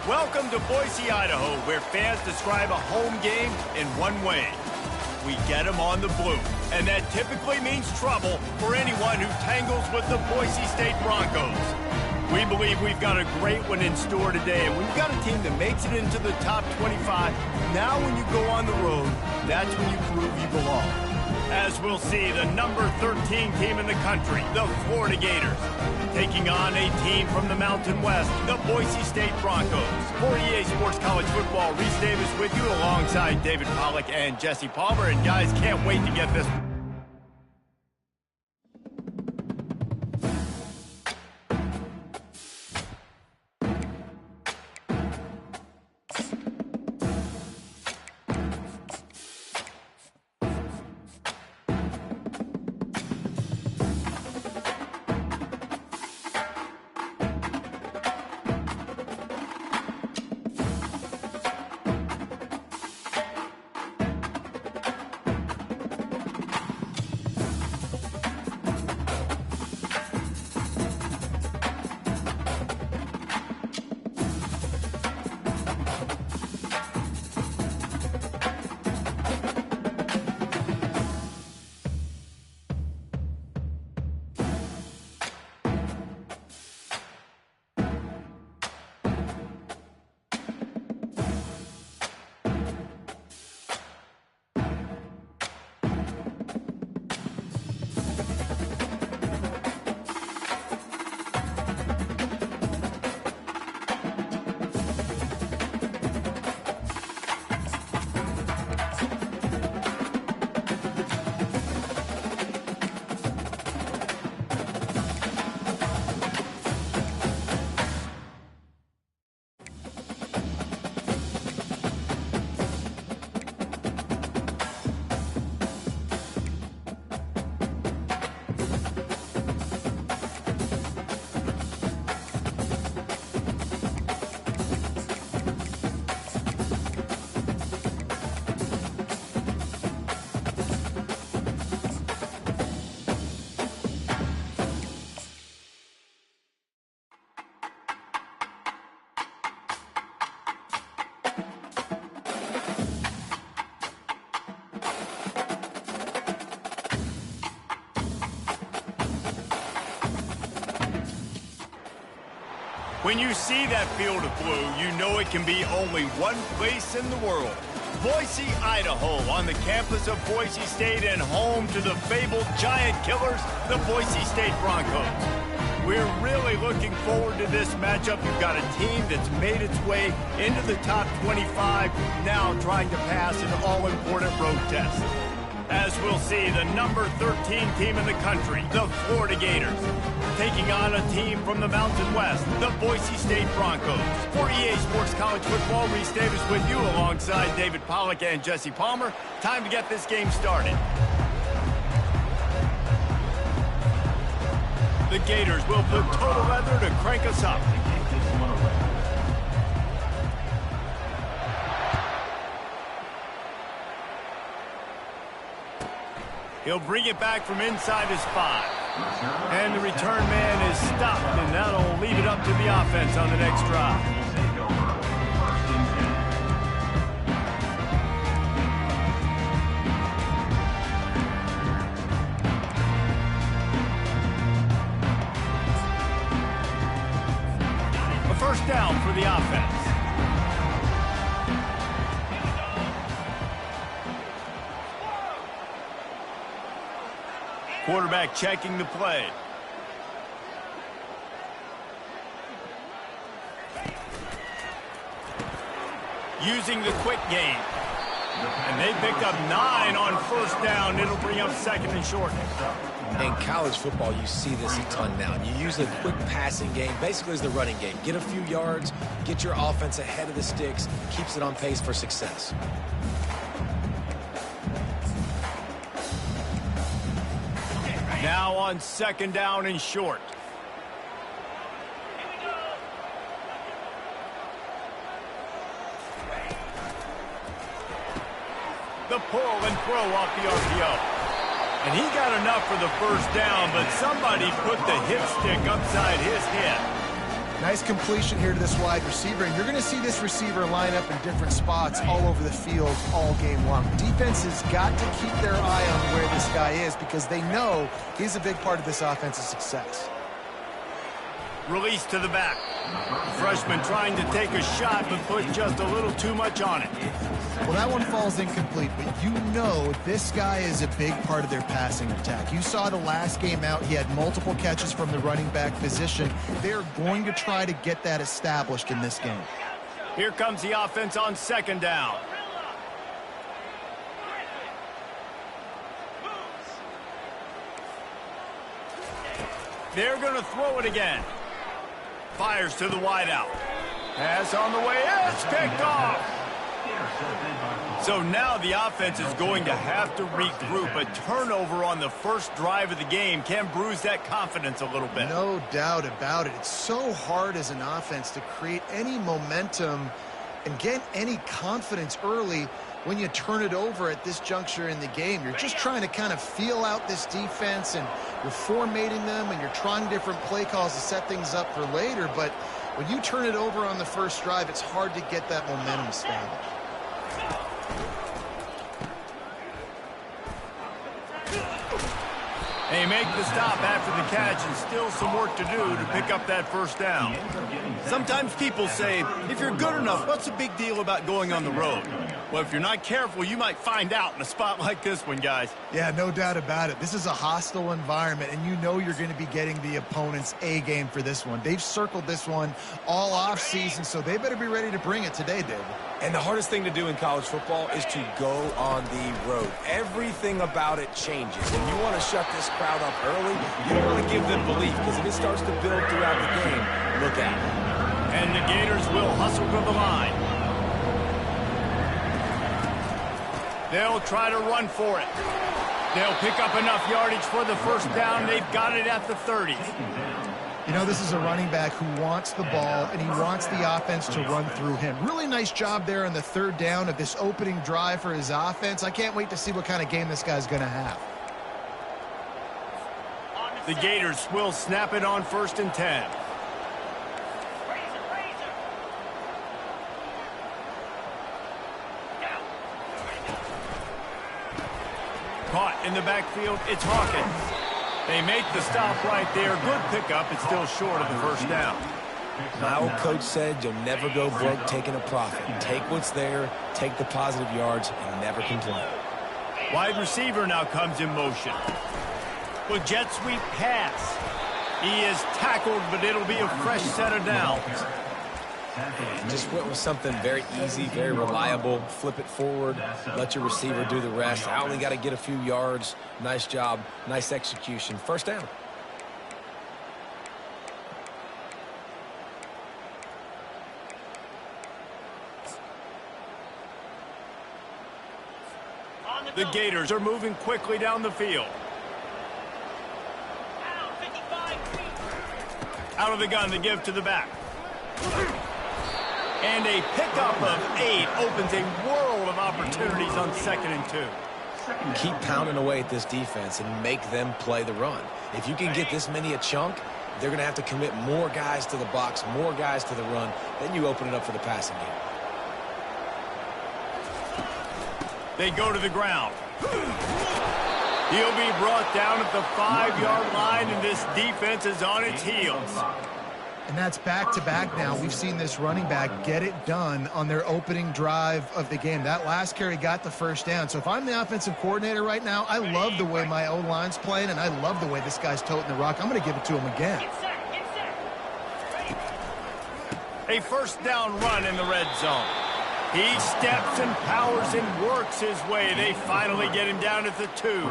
Welcome to Boise, Idaho, where fans describe a home game in one way. We get them on the blue, and that typically means trouble for anyone who tangles with the Boise State Broncos. We believe we've got a great one in store today, and we've got a team that makes it into the top 25. Now when you go on the road, that's when you prove you belong. As we'll see, the number 13 team in the country, the Florida Gators, taking on a team from the Mountain West, the Boise State Broncos. For EA Sports College Football, Reese Davis with you alongside David Pollack and Jesse Palmer. And guys, can't wait to get this. When you see that field of blue, you know it can be only one place in the world. Boise, Idaho, on the campus of Boise State and home to the fabled giant killers, the Boise State Broncos. We're really looking forward to this matchup. You've got a team that's made its way into the top 25, now trying to pass an all-important road test. As we'll see, the number 13 team in the country, the Florida Gators, taking on a team from the Mountain West, the Boise State Broncos. For EA Sports College Football, Reese Davis with you alongside David Pollack and Jesse Palmer. Time to get this game started. The Gators will put total leather to crank us up. He'll bring it back from inside his 5. And the return man is stopped, and that'll leave it up to the offense on the next drive. A first down for the offense. Quarterback checking the play. Using the quick game. And they picked up 9 on first down. It'll bring up second and short. In college football, you see this a ton now. You use a quick passing game, basically as the running game. Get a few yards, get your offense ahead of the sticks, keeps it on pace for success. Now on second down and short. The pull and throw off the RPO. And he got enough for the first down, but somebody put the hit stick upside his head. Nice completion here to this wide receiver, and you're going to see this receiver line up in different spots all over the field all game long. Defense has got to keep their eye on where this guy is because they know he's a big part of this offense's success. Release to the back. Freshman trying to take a shot, but put just a little too much on it. Well, that one falls incomplete, but you know this guy is a big part of their passing attack. You saw the last game out, he had multiple catches from the running back position. They're going to try to get that established in this game. Here comes the offense on second down. They're going to throw it again. Fires to the wideout. Pass on the way. It's picked off. So now the offense is going to have to regroup. A turnover on the first drive of the game can bruise that confidence a little bit. No doubt about it. It's so hard as an offense to create any momentum and get any confidence early when you turn it over at this juncture in the game. You're just trying to kind of feel out this defense, and you're formatting them, and you're trying different play calls to set things up for later. But when you turn it over on the first drive, it's hard to get that momentum established. They make the stop after the catch, and still some work to do to pick up that first down. Sometimes people say, if you're good enough, what's the big deal about going on the road? Well, if you're not careful, you might find out in a spot like this one, guys. Yeah, no doubt about it. This is a hostile environment, and you know you're going to be getting the opponent's A game for this one. They've circled this one all off season, so they better be ready to bring it today, David. And the hardest thing to do in college football is to go on the road. Everything about it changes. And you want to shut this crowd up early. You don't want to give them belief, because if it starts to build throughout the game, look out. And the Gators will hustle to the line. They'll try to run for it. They'll pick up enough yardage for the first down. They've got it at the 30. You know, this is a running back who wants the ball, and he wants the offense to run through him. Really nice job there on the third down of this opening drive for his offense. I can't wait to see what kind of game this guy's going to have. The Gators will snap it on 1st and 10. Caught in the backfield, it's Hawkins. They make the stop right there. Good pickup. It's still short of the first down. My old coach said you'll never go broke taking a profit. Take what's there, take the positive yards, and never complain. Wide receiver now comes in motion. With jet sweep pass. He is tackled, but it'll be a fresh set of downs. Just went with something very easy, very reliable. Flip it forward, let your receiver do the rest. I only got to get a few yards. Nice job, nice execution. First down. The Gators are moving quickly down the field. Out of the gun, they give to the back. And a pickup of 8 opens a world of opportunities on 2nd and 2. Keep pounding away at this defense and make them play the run. If you can get this many a chunk, they're going to have to commit more guys to the box, more guys to the run. Then you open it up for the passing game. They go to the ground. He'll be brought down at the 5-yard line, and this defense is on its heels. And that's back-to-back now. We've seen this running back get it done on their opening drive of the game. That last carry got the first down. So if I'm the offensive coordinator right now, I love the way my O-line's playing, and I love the way this guy's toting the rock. I'm going to give it to him again. A first down run in the red zone. He steps and powers and works his way. They finally get him down at the 2.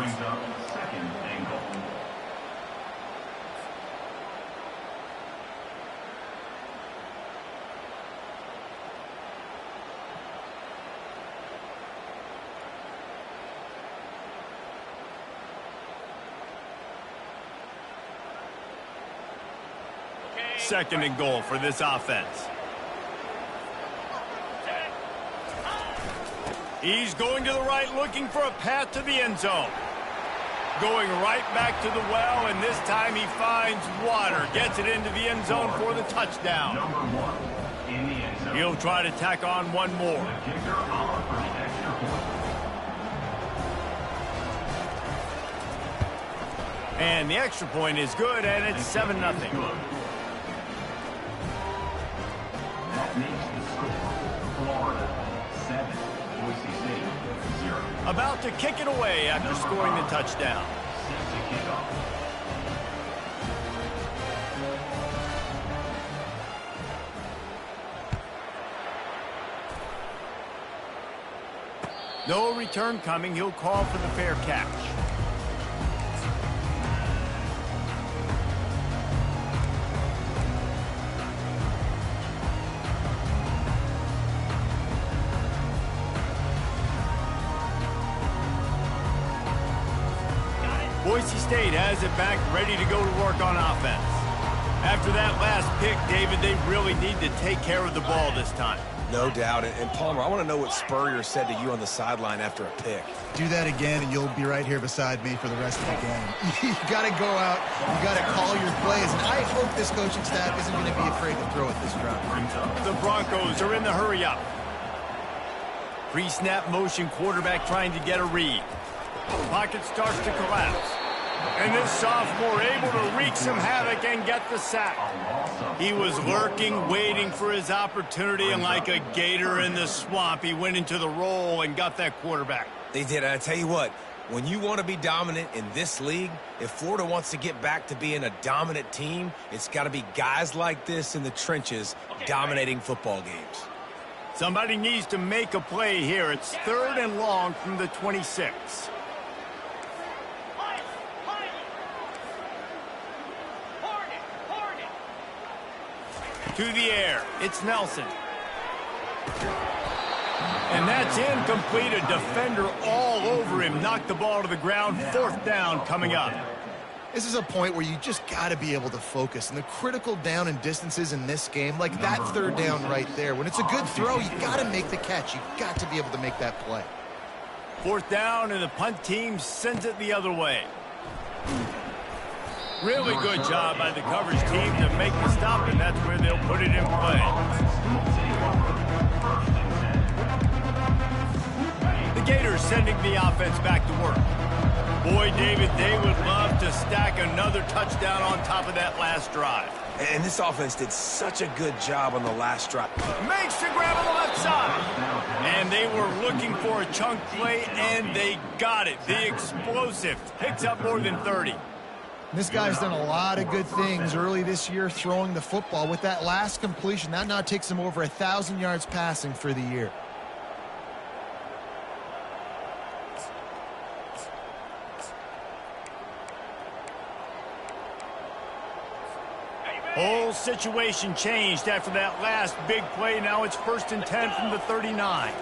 Second and goal for this offense. He's going to the right, looking for a path to the end zone. going right back to the well, and this time he finds water. Gets it into the end zone for the touchdown. He'll try to tack on one more. And the extra point is good, and it's 7-0. That makes the score Florida 7, Boise State 0. About to kick it away after scoring the touchdown. Set to kick off. No return coming. He'll call for the fair catch. Boise State has it back, ready to go to work on offense. After that last pick, David, they really need to take care of the ball this time. No doubt. And Palmer, I want to know what Spurrier said to you on the sideline after a pick. Do that again, and you'll be right here beside me for the rest of the game. You got to go out. You got to call your plays, and I hope this coaching staff isn't going to be afraid to throw it this round. The Broncos are in the hurry-up. Pre-snap motion, quarterback trying to get a read. Pocket starts to collapse. And this sophomore able to wreak some havoc and get the sack. He was lurking, waiting for his opportunity, and like a gator in the swamp, he went into the roll and got that quarterback. They did. And I tell you what, when you want to be dominant in this league, if Florida wants to get back to being a dominant team, it's got to be guys like this in the trenches dominating football games. Somebody needs to make a play here. It's 3rd and long from the 26. To the air, it's Nelson. And that's incomplete. A defender all over him. Knocked the ball to the ground. 4th down coming up. This is a point where you just got to be able to focus. And the critical down and distances in this game, like that 3rd down right there, when it's a good throw, you got to make the catch. You got to be able to make that play. 4th down, and the punt team sends it the other way. Really good job by the coverage team to make the stop, and that's where they'll put it in play. The Gators sending the offense back to work. Boy, David, they would love to stack another touchdown on top of that last drive. And this offense did such a good job on the last drive. Makes the grab on the left side. And they were looking for a chunk play, and they got it. The explosive picks up more than 30. This guy's done a lot of good things early this year throwing the football. With that last completion, that now takes him over 1,000 yards passing for the year. Whole situation changed after that last big play. Now it's 1st and 10 from the 39.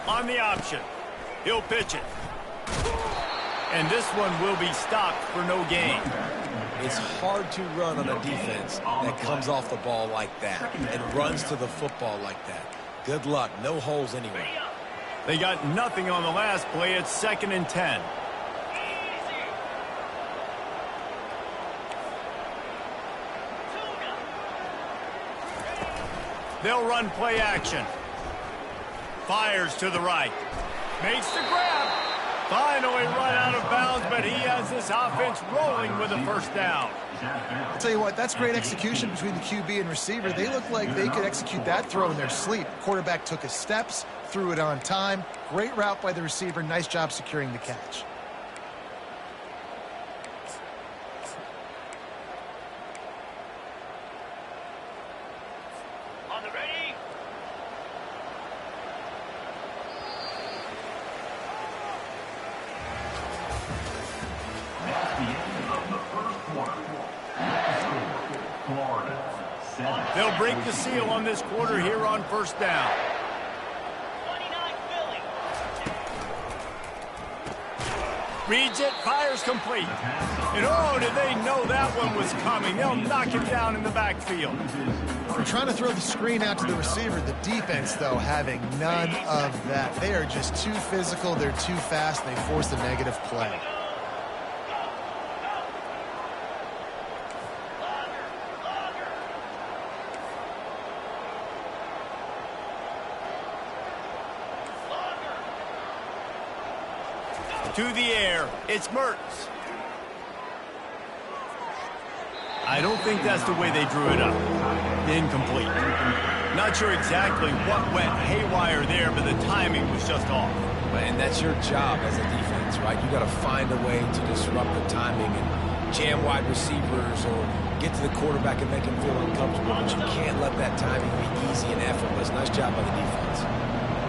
On the option, he'll pitch it. And this one will be stopped for no gain. It's hard to run on a defense that comes off the ball like that and runs to the football like that. Good luck. No holes anywhere. They got nothing on the last play. It's 2nd and 10. They'll run play action. Fires to the right. Makes the grab. Finally run out of bounds, but he has this offense rolling with a 1st down. I'll tell you what, that's great execution between the QB and receiver. They look like they could execute that throw in their sleep. Quarterback took his steps, threw it on time. Great route by the receiver. Nice job securing the catch. On the ready. That's the end of the 1st quarter. Florida 7. They'll break the seal on this quarter here on 1st down. 29 Philly. Reads it, fires complete. And oh, did they know that one was coming? They'll knock him down in the backfield. They're trying to throw the screen out to the receiver. The defense, though, having none of that. They are just too physical. They're too fast. They force a negative play. To the air, it's Mertz. I don't think that's the way they drew it up. Incomplete. Not sure exactly what went haywire there, but the timing was just off. And that's your job as a defense, right? You got to find a way to disrupt the timing and jam wide receivers or get to the quarterback and make him feel uncomfortable. But you can't let that timing be easy and effortless. Nice job by the defense.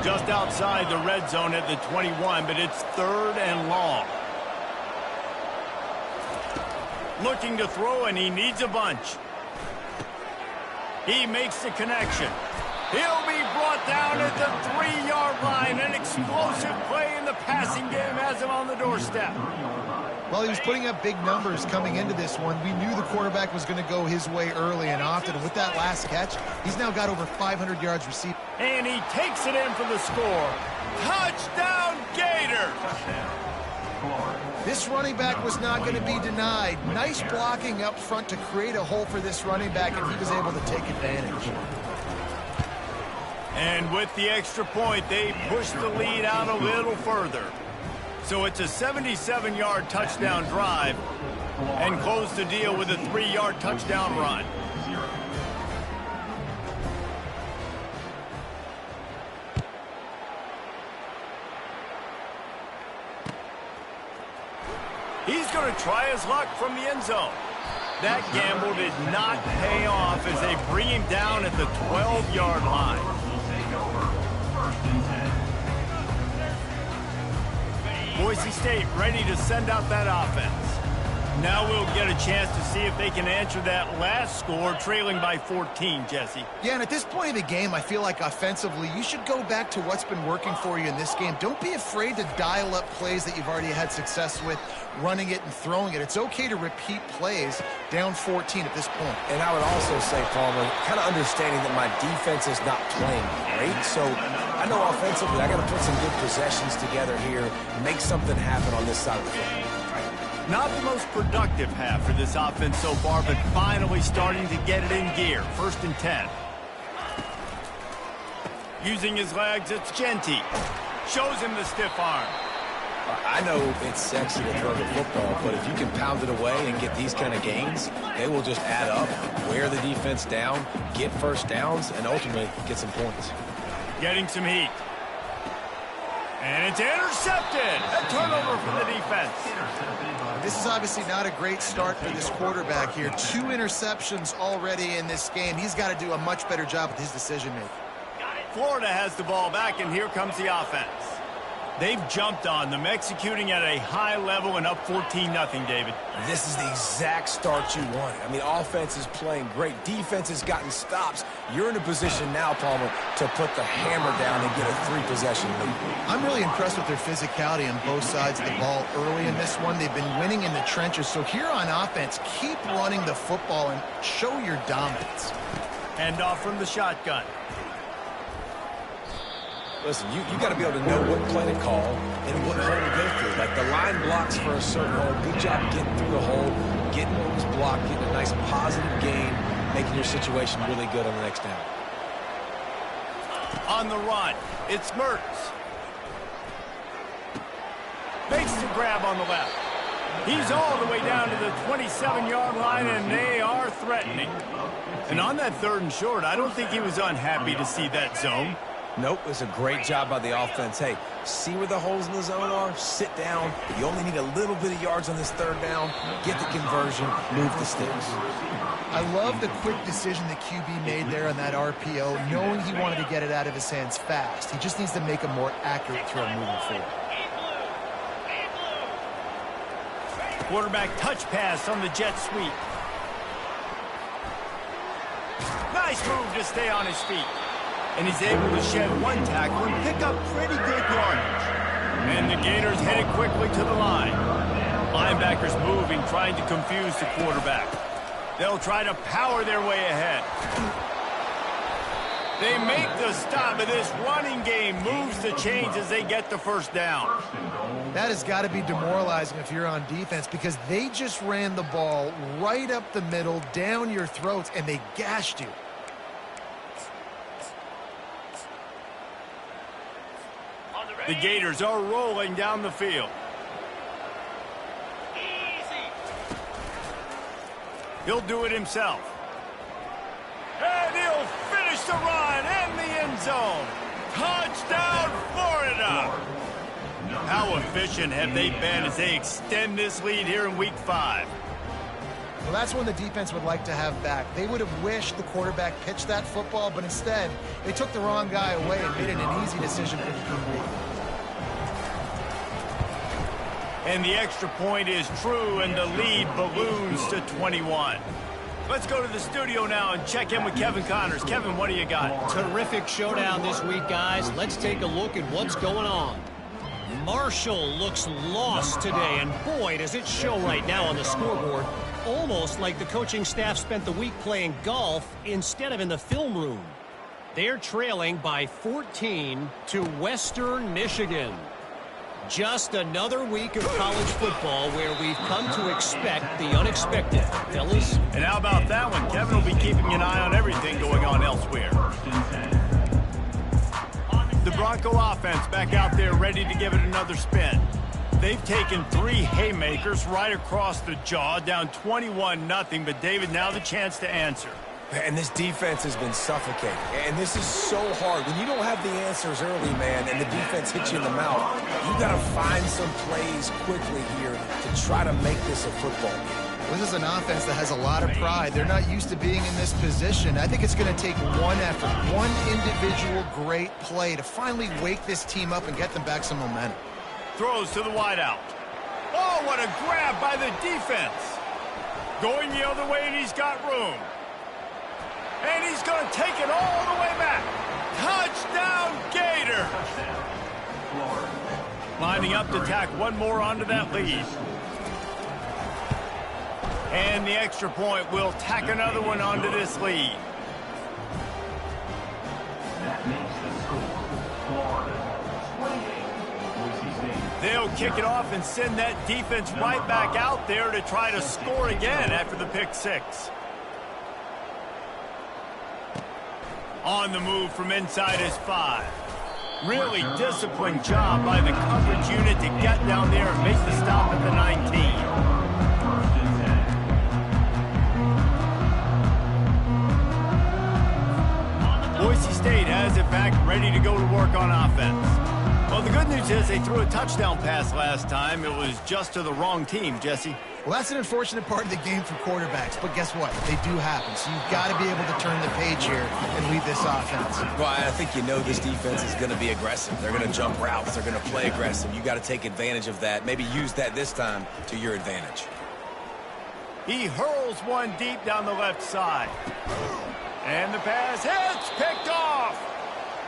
Just outside the red zone at the 21, but it's 3rd and long. Looking to throw, and he needs a bunch. He makes the connection. He'll be brought down at the 3-yard line. An explosive play in the passing game has him on the doorstep. Well, he was putting up big numbers coming into this one. We knew the quarterback was going to go his way early and often. And with that last catch, he's now got over 500 yards received. And he takes it in for the score. Touchdown, Gators! This running back was not going to be denied. Nice blocking up front to create a hole for this running back, and he was able to take advantage. And with the extra point, they push the lead out a little further. So it's a 77-yard touchdown drive and close the deal with a 3-yard touchdown run. He's going to try his luck from the end zone. That gamble did not pay off as they bring him down at the 12-yard line. Boise State ready to send out that offense. Now we'll get a chance to see if they can answer that last score, trailing by 14, Jesse. Yeah, and at this point of the game, I feel like offensively, you should go back to what's been working for you in this game. Don't be afraid to dial up plays that you've already had success with, running it and throwing it. It's okay to repeat plays down 14 at this point. And I would also say, Palmer, kind of understanding that my defense is not playing great, so I know offensively I got to put some good possessions together here, make something happen on this side of the field. Not the most productive half for this offense so far, but finally starting to get it in gear. 1st and 10. Using his legs, it's Genty. Shows him the stiff arm. I know it's sexy to throw the football, but if you can pound it away and get these kind of gains, they will just add up, wear the defense down, get first downs, and ultimately get some points. Getting some heat. And it's intercepted. A turnover for the defense. This is obviously not a great start for this quarterback here. 2 interceptions already in this game. He's got to do a much better job with his decision-making. Florida has the ball back, and here comes the offense. They've jumped on them, executing at a high level and up 14-0, David. This is the exact start you wanted. I mean, offense is playing great. Defense has gotten stops. You're in a position now, Palmer, to put the hammer down and get a 3-possession lead. I'm really impressed with their physicality on both sides of the ball early in this one. They've been winning in the trenches. So here on offense, keep running the football and show your dominance. Hand off from the shotgun. Listen, you got to be able to know what play to call and what hole to go through. Like the line blocks for a certain hole. Good job getting through the hole, getting what was blocked, getting a nice positive gain, making your situation really good on the next down. On the run, it's Mertz. Makes the grab on the left. He's all the way down to the 27-yard line, and they are threatening. And on that 3rd and short, I don't think he was unhappy to see that zone. Nope, it's a great job by the offense. Hey, see where the holes in the zone are, sit down. You only need a little bit of yards on this 3rd down. Get the conversion, move the sticks. I love the quick decision the QB made there on that RPO, knowing he wanted to get it out of his hands fast. He just needs to make a more accurate throw moving forward. Quarterback touch pass on the jet sweep. Nice move to stay on his feet. And he's able to shed 1 tackle and pick up pretty good yardage. And the Gators headed quickly to the line. Linebackers moving, trying to confuse the quarterback. They'll try to power their way ahead. They make the stop, but this running game moves the chains as they get the 1st down. That has got to be demoralizing if you're on defense because they just ran the ball right up the middle, down your throats, and they gashed you. The Gators are rolling down the field. He'll do it himself. And he'll finish the run in the end zone. Touchdown, Florida! How efficient have they been as they extend this lead here in Week 5? Well, that's when the defense would like to have back. They would have wished the quarterback pitched that football, but instead, they took the wrong guy away and made it an easy decision for the QB. And the extra point is true, and the lead balloons to 21. Let's go to the studio now and check in with Kevin Connors. Kevin, what do you got? Terrific showdown this week, guys. Let's take a look at what's going on. Marshall looks lost today, and boy, does it show right now on the scoreboard. Almost like the coaching staff spent the week playing golf instead of in the film room. They're trailing by 14 to Western Michigan. Just another week of college football where we've come to expect the unexpected, fellas. And how about that one? Kevin will be keeping an eye on everything going on elsewhere. The Bronco offense back out there ready to give it another spin. They've taken 3 haymakers right across the jaw, down 21-0, but David, now the chance to answer. And this defense has been suffocating. And this is so hard. When you don't have the answers early, man, and the defense hits you in the mouth, you got to find some plays quickly here to try to make this a football game. This is an offense that has a lot of pride. They're not used to being in this position. I think it's going to take one effort, one individual great play to finally wake this team up and get them back some momentum. Throws to the wideout. Oh, what a grab by the defense. Going the other way, and he's got room. And he's going to take it all the way back. Touchdown, Gator. Lining up to tack one more onto that lead. And the extra point will tack another one onto this lead. That makes the score Florida 28, Boise State. They'll kick it off and send that defense right back out there to try to score again after the pick 6. On the move from inside his 5. Really disciplined job by the coverage unit to get down there and make the stop at the 19. Boise State has it back, ready to go to work on offense. Well, the good news is they threw a touchdown pass last time. It was just to the wrong team, Jesse. Well, that's an unfortunate part of the game for quarterbacks, but guess what? They do happen, so you've got to be able to turn the page here and lead this offense. Well, I think you know this defense is going to be aggressive. They're going to jump routes. They're going to play aggressive. You got to take advantage of that. Maybe use that this time to your advantage. He hurls one deep down the left side. And the pass hits, picked off.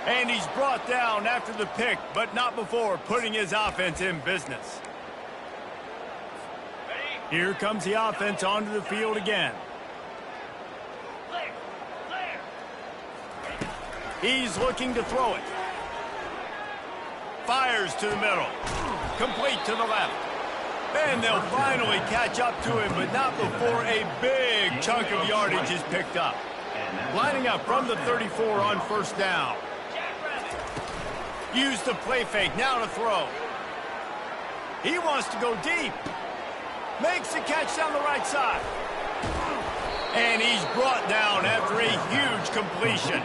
And he's brought down after the pick, but not before putting his offense in business. Here comes the offense onto the field again. He's looking to throw it. Fires to the middle. Complete to the left. And they'll finally catch up to him, but not before a big chunk of yardage is picked up. Lining up from the 34 on first down. Use the play fake, now to throw. He wants to go deep. Makes the catch down the right side. And he's brought down after a huge completion.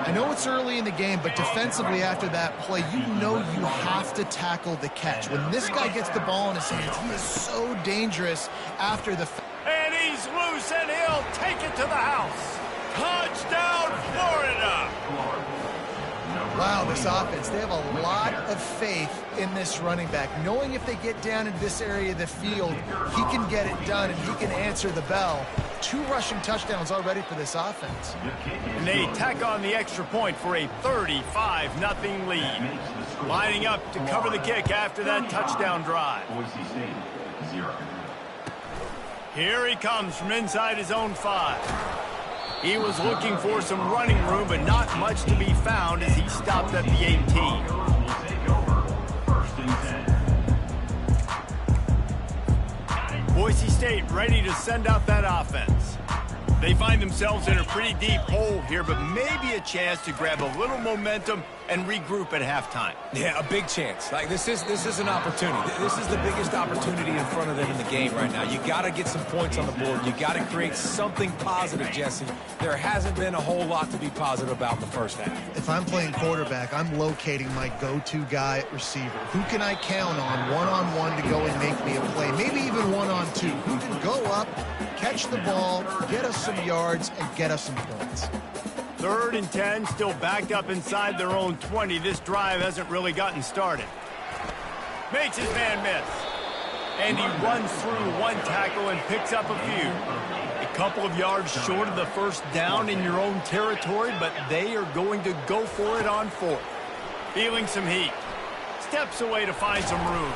I know it's early in the game, but defensively after that play, you know you have to tackle the catch. When this guy gets the ball in his hands, he is so dangerous after the... And he's loose, and he'll take it to the house. Touchdown, Florida! Wow, this offense, they have a lot of faith in this running back. Knowing if they get down into this area of the field, he can get it done and he can answer the bell. 2 rushing touchdowns already for this offense. And they tack on the extra point for a 35-0 lead. Lining up to cover the kick after that touchdown drive. Boise State 0. Here he comes from inside his own 5. He was looking for some running room, but not much to be found as he stopped at the 18. Boise State ready to send out that offense. They find themselves in a pretty deep hole here, but maybe a chance to grab a little momentum and regroup at halftime. Yeah, a big chance. Like, this is an opportunity. This is the biggest opportunity in front of them in the game right now. You got to get some points on the board. You got to create something positive, Jesse. There hasn't been a whole lot to be positive about in the first half. If I'm playing quarterback, I'm locating my go-to guy at receiver. Who can I count on one-on-one to go and make me a play? Maybe even one-on-two. Who can go up, catch the ball, get us some yards, and get us some points. 3rd and 10, still backed up inside their own 20. This drive hasn't really gotten started. Makes his man miss. And he runs through one tackle and picks up a few. A couple of yards short of the first down in your own territory, but they are going to go for it on 4th. Feeling some heat. Steps away to find some room.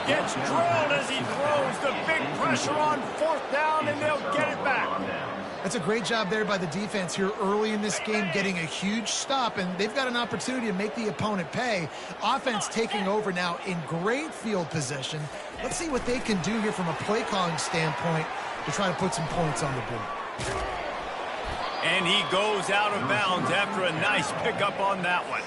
Gets drilled as he throws the big pressure on 4th down, and they'll get it back. That's a great job there by the defense here early in this game, getting a huge stop, and they've got an opportunity to make the opponent pay. Offense taking over now in great field position. Let's see what they can do here from a play calling standpoint to try to put some points on the board. And he goes out of bounds after a nice pickup on that one.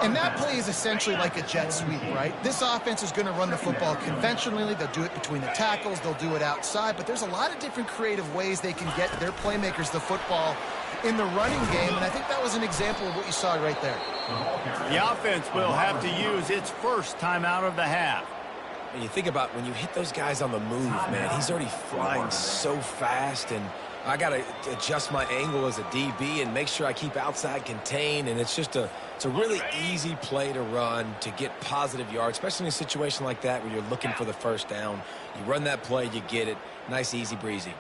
And that play is essentially like a jet sweep, right? This offense is going to run the football conventionally. They'll do it between the tackles. They'll do it outside. But there's a lot of different creative ways they can get their playmakers the football in the running game. And I think that was an example of what you saw right there. The offense will have to use its first timeout of the half. And you think about when you hit those guys on the move, man, he's already flying so fast, and I got to adjust my angle as a DB and make sure I keep outside contained, and it's just it's a really easy play to run to get positive yards, especially in a situation like that where you're looking for the first down. You run that play, you get it. Nice, easy breezy.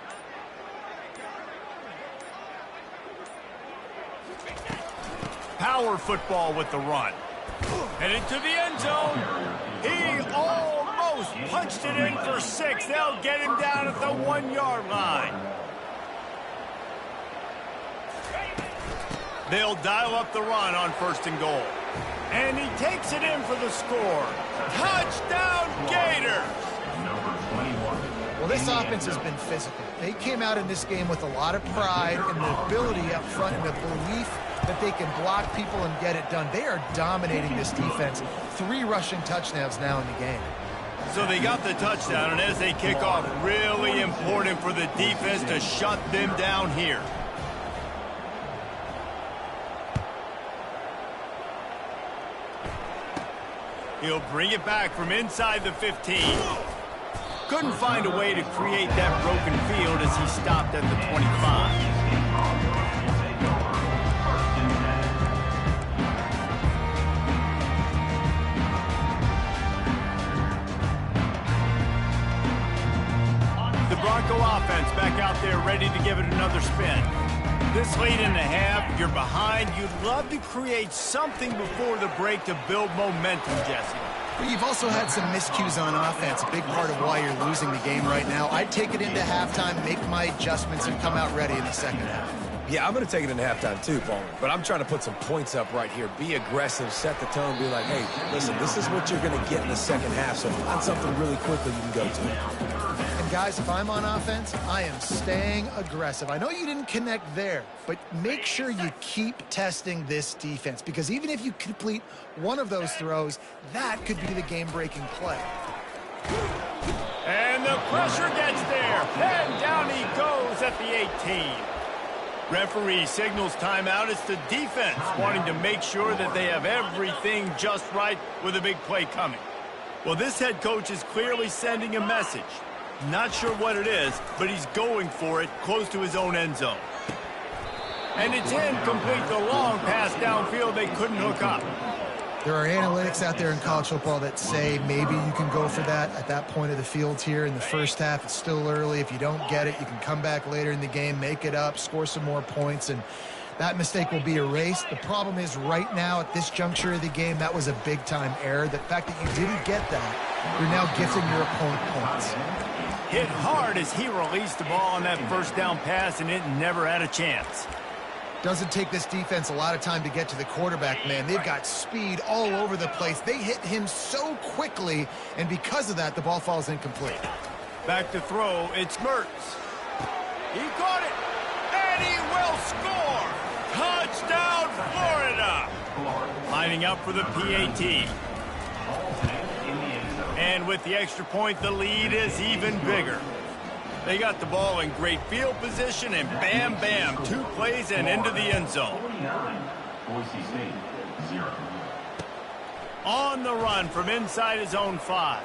Power football with the run. Headed to the end zone. He almost punched it in for 6. They'll get him down at the 1-yard line. They'll dial up the run on 1st and goal. And he takes it in for the score. Touchdown, Gators! Well, this offense has been physical. They came out in this game with a lot of pride and the ability up front and the belief that they can block people and get it done. They are dominating this defense. 3 rushing touchdowns now in the game. So they got the touchdown, and as they kick off, really important for the defense to shut them down here. He'll bring it back from inside the 15. Couldn't find a way to create that broken field as he stopped at the 25. The Bronco offense back out there ready to give it another spin. This late in the half, you're behind. You'd love to create something before the break to build momentum, Jesse. But you've also had some miscues on offense, a big part of why you're losing the game right now. I'd take it into halftime, make my adjustments, and come out ready in the second half. Yeah, I'm going to take it into halftime too, Bowman. But I'm trying to put some points up right here. Be aggressive, set the tone, be like, hey, listen, this is what you're going to get in the second half, so find something really quickly you can go to. And guys, if I'm on offense, I am staying aggressive. I know you didn't connect there, but make sure you keep testing this defense, because even if you complete one of those throws, that could be the game-breaking play. And the pressure gets there, and down he goes at the 18. Referee signals timeout. It's the defense wanting to make sure that they have everything just right with a big play coming. Well, this head coach is clearly sending a message. Not sure what it is, but he's going for it close to his own end zone. And it's incomplete. The long pass downfield, they couldn't hook up. There are analytics out there in college football that say maybe you can go for that at that point of the field here in the first half. It's still early. If you don't get it, you can come back later in the game, make it up, score some more points, and that mistake will be erased. The problem is right now at this juncture of the game, that was a big-time error. The fact that you didn't get that, you're now gifting your opponent points. Hit hard as he released the ball on that first down pass, and it never had a chance. Doesn't take this defense a lot of time to get to the quarterback, man. They've got speed all over the place. They hit him so quickly, and because of that, the ball falls incomplete. Back to throw, it's Mertz. He caught it, and he will score. Touchdown, Florida! Lining up for the PAT. And with the extra point, the lead is even bigger. They got the ball in great field position, and bam, bam, 2 plays and into the end zone. 49, Boise State, 0. On the run from inside his own 5.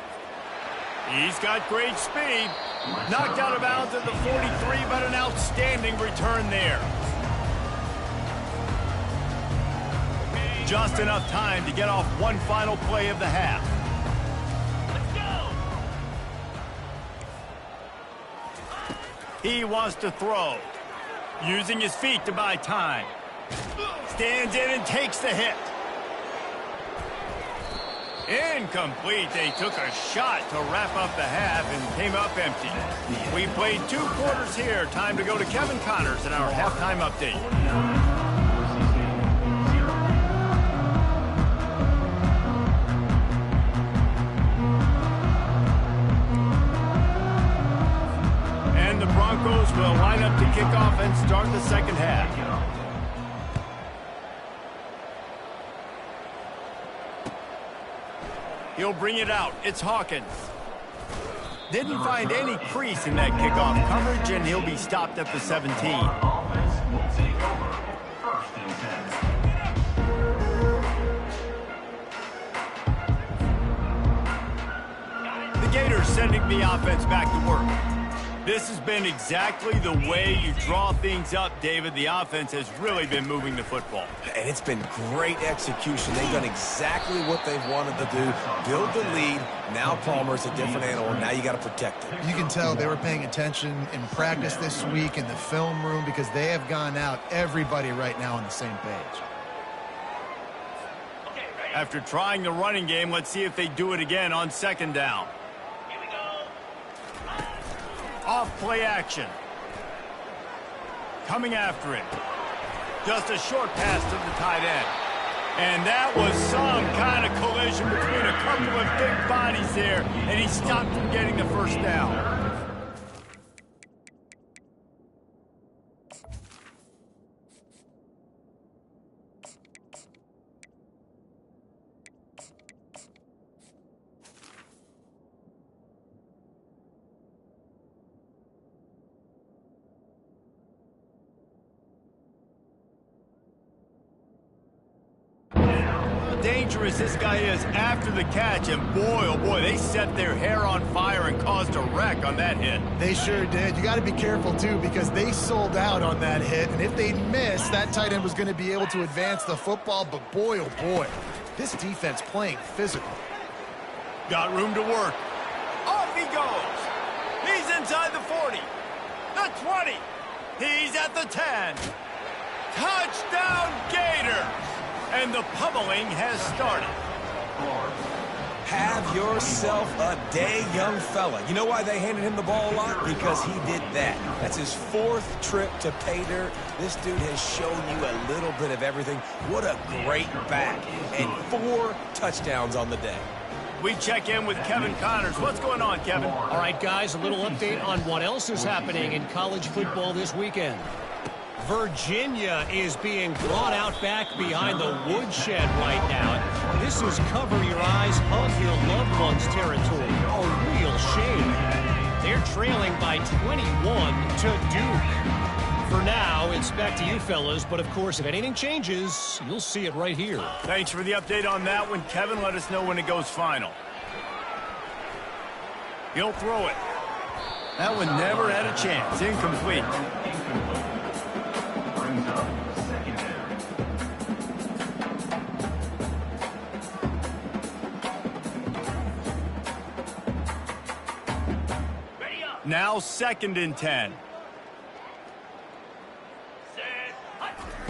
He's got great speed. Knocked out of bounds at the 43, but an outstanding return there. Just enough time to get off one final play of the half. He wants to throw. Using his feet to buy time. Stands in and takes the hit. Incomplete. They took a shot to wrap up the half and came up empty. We played 2 quarters here. Time to go to Kevin Connors in our halftime update. And the Broncos will line up to kick off and start the second half. He'll bring it out. It's Hawkins. Didn't find any crease in that kickoff coverage, and he'll be stopped at the 17. Offense will take over. 1st and 10. The Gators sending the offense back to work. This has been exactly the way you draw things up, David. The offense has really been moving the football. And it's been great execution. They've done exactly what they've wanted to do. Build the lead. Now Palmer's a different animal. Now you got to protect it. You can tell they were paying attention in practice this week in the film room because they have gone out, everybody right now on the same page. After trying the running game, let's see if they do it again on 2nd down. Off play action. Coming after it. Just a short pass to the tight end. And that was some kind of collision between a couple of big bodies there, and he stopped from getting the 1st down. Dangerous this guy is after the catch, and boy, oh boy, they set their hair on fire and caused a wreck on that hit. They sure did. You got to be careful, too, because they sold out on that hit, and if they missed, that tight end was going to be able to advance the football, but boy, oh boy, this defense playing physical. Got room to work. Off he goes. He's inside the 40, the 20. He's at the 10. Touchdown, Gators! And the pummeling has started. Have yourself a day, young fella. You know why they handed him the ball a lot? Because he did that. That's his 4th trip to pay dirt. This dude has shown you a little bit of everything. What a great back. And 4 touchdowns on the day. We check in with Kevin Connors. What's going on, Kevin? All right, guys, a little update on what else is happening in college football this weekend. Virginia is being brought out back behind the woodshed right now. This is cover your eyes, hug your loved ones territory. A real shame. They're trailing by 21 to Duke. For now, it's back to you fellas, but of course, if anything changes, you'll see it right here. Thanks for the update on that one, Kevin. Let us know when it goes final. He'll throw it. That one never had a chance. Incomplete. Brings up 2nd down. Now 2nd and 10.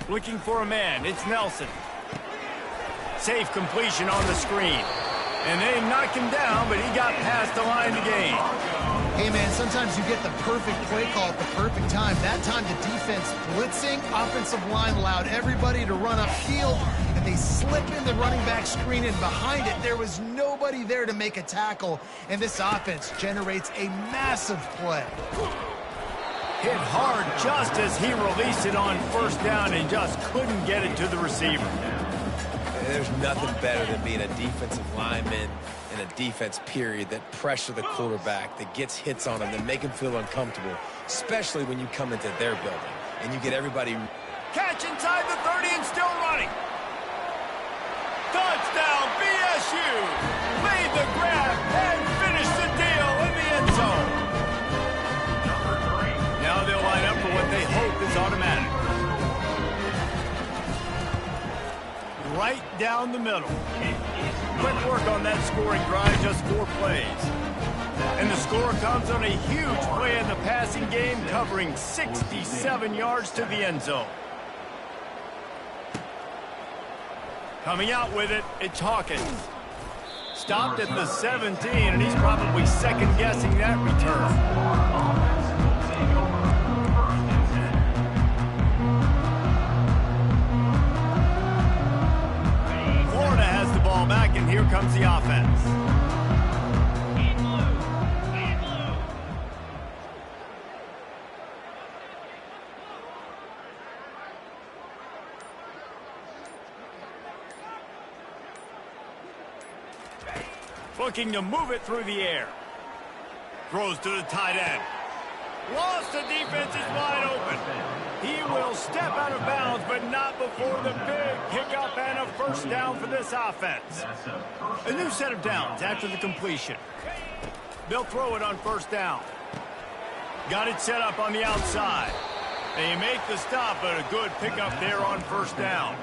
Looking for a man. It's Nelson. Safe completion on the screen. And they knocked him down, but he got past the line to gain. Hey, man, sometimes you get the perfect play call at the perfect time. That time the defense blitzing, offensive line allowed everybody to run upfield, and they slip in the running back screen, and behind it there was nobody there to make a tackle, and this offense generates a massive play. Hit hard just as he released it on first down and just couldn't get it to the receiver. There's nothing better than being a defensive lineman in a defense period that pressure the quarterback, that gets hits on him, that make him feel uncomfortable, especially when you come into their building and you get everybody. Catch inside the 30 and still running. Touchdown, BSU. Made the grab and finished the deal in the end zone. Now they'll line up for what they hope is automatic. Right down the middle. Quick work on that scoring drive, just 4 plays. And the score comes on a huge play in the passing game, covering 67 yards to the end zone. Coming out with it, it's Hawkins. Stopped at the 17, and he's probably second-guessing that return. Florida has the ball back, and here comes the offense. In blue. In blue. Looking to move it through the air. Throws to the tight end. Lost, the defense is wide open. He will step out of bounds, but not before the big pickup and a first down for this offense. A new set of downs after the completion. They'll throw it on first down. Got it set up on the outside. They make the stop, but a good pickup there on first down.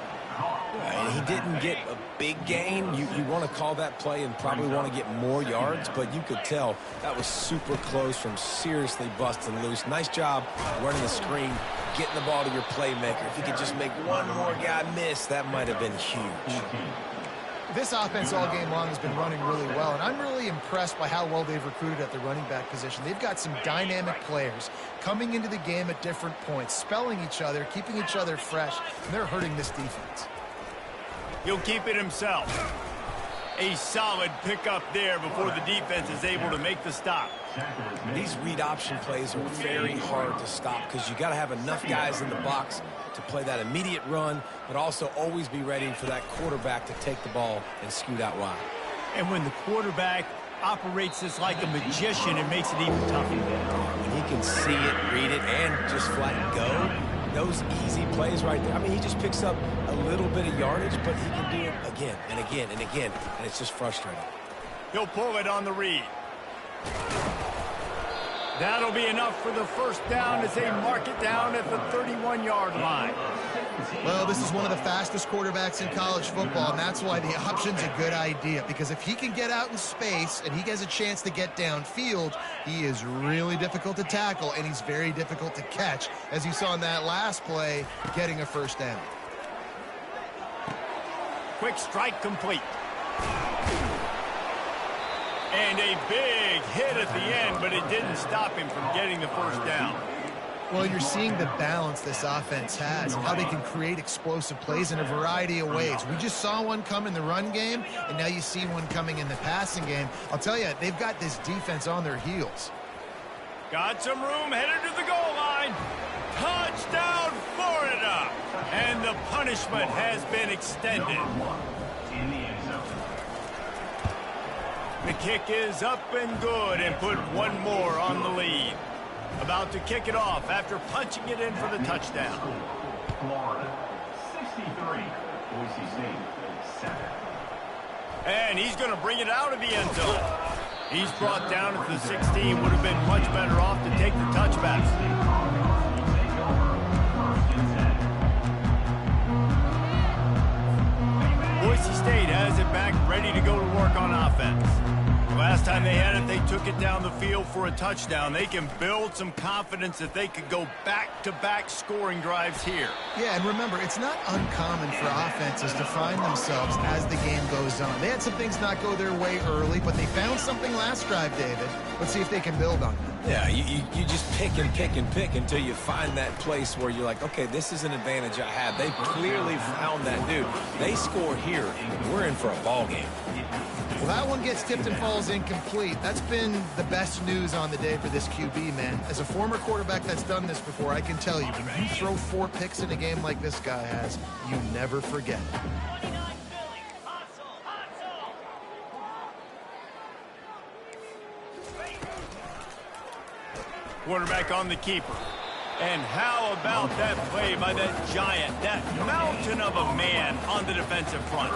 And he didn't get a big gain. You want to call that play and probably want to get more yards, but you could tell that was super close from seriously busting loose. Nice job running the screen, getting the ball to your playmaker. If you could just make one more guy miss, that might have been huge. This offense all game long has been running really well, and I'm really impressed by how well they've recruited at the running back position. They've got some dynamic players coming into the game at different points, spelling each other, keeping each other fresh, and they're hurting this defense. He'll keep it himself. A solid pickup there before the defense is able to make the stop. These read option plays are very hard to stop because you got to have enough guys in the box to play that immediate run, but also always be ready for that quarterback to take the ball and scoot out wide. And when the quarterback operates this like a magician, it makes it even tougher. When he can see it, read it, and just flat go, those easy plays right there. I mean, he just picks up a little bit of yardage, but he can do it again and again and again, and it's just frustrating. He'll pull it on the read. That'll be enough for the first down as they mark it down at the 31-yard line. Well, this is one of the fastest quarterbacks in college football, and that's why the option's a good idea, because if he can get out in space and he has a chance to get downfield, he is really difficult to tackle, and he's very difficult to catch, as you saw in that last play, getting a first down. Quick strike complete. And a big hit at the end, but it didn't stop him from getting the first down. Well, you're seeing the balance this offense has, how they can create explosive plays in a variety of ways. We just saw one come in the run game, and now you see one coming in the passing game. I'll tell you, they've got this defense on their heels. Got some room, headed to the goal line. Touchdown, Florida! And the punishment has been extended. In the end zone. The kick is up and good and put one more on the lead. About to kick it off after punching it in for the touchdown. Florida 63, Boise State 7. And he's going to bring it out of the end zone. He's brought down at the 16. Would have been much better off to take the touchback. Boise State has it back, ready to go to work on offense. Last time they had it, they took it down the field for a touchdown. They can build some confidence that they could go back-to-back scoring drives here. Yeah, and remember, it's not uncommon for offenses to find themselves as the game goes on. They had some things not go their way early, but they found something last drive, David. Let's see if they can build on it. Yeah, you just pick and pick and pick until you find that place where you're like, okay, this is an advantage I have. They clearly found that dude. They score here, we're in for a ball game. Well, that one gets tipped and falls incomplete. That's been the best news on the day for this QB, man. As a former quarterback that's done this before, I can tell you, when you throw 4 picks in a game like this guy has, you never forget. 29 Philly. Hustle, hustle. Quarterback on the keeper. And how about that play by that giant, that mountain of a man on the defensive front?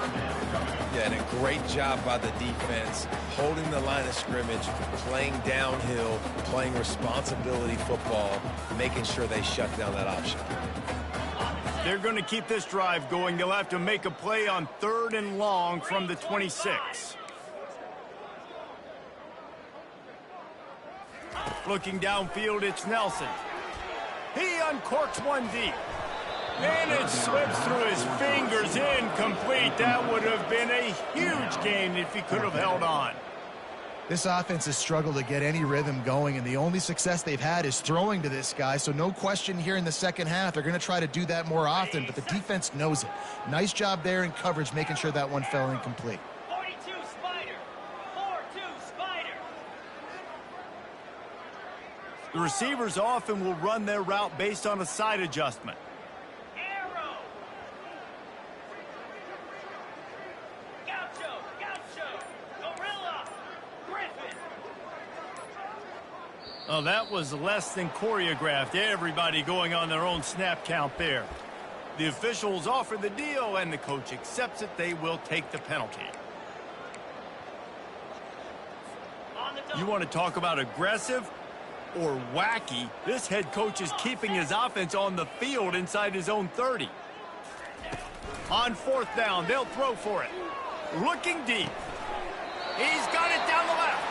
Yeah, and a great job by the defense, holding the line of scrimmage, playing downhill, playing responsibility football, making sure they shut down that option. They're going to keep this drive going. They'll have to make a play on 3rd and long from the 26. Looking downfield, it's Nelson. He uncorks one deep. And it slips through his fingers, incomplete. That would have been a huge gain if he could have held on. This offense has struggled to get any rhythm going, and the only success they've had is throwing to this guy. So no question here in the second half, they're going to try to do that more often, but the defense knows it. Nice job there in coverage, making sure that one fell incomplete. 42 Spider. 4-2 Spider. The receivers often will run their route based on a side adjustment. Arrow. Gaucho. Gorilla. Griffin. Oh, that was less than choreographed. Everybody going on their own snap count there. The officials offer the deal, and the coach accepts it. They will take the penalty. On the double. You want to talk about aggressive or wacky? This head coach is keeping his offense on the field inside his own 30. On 4th down, they'll throw for it. Looking deep. He's got it down the left.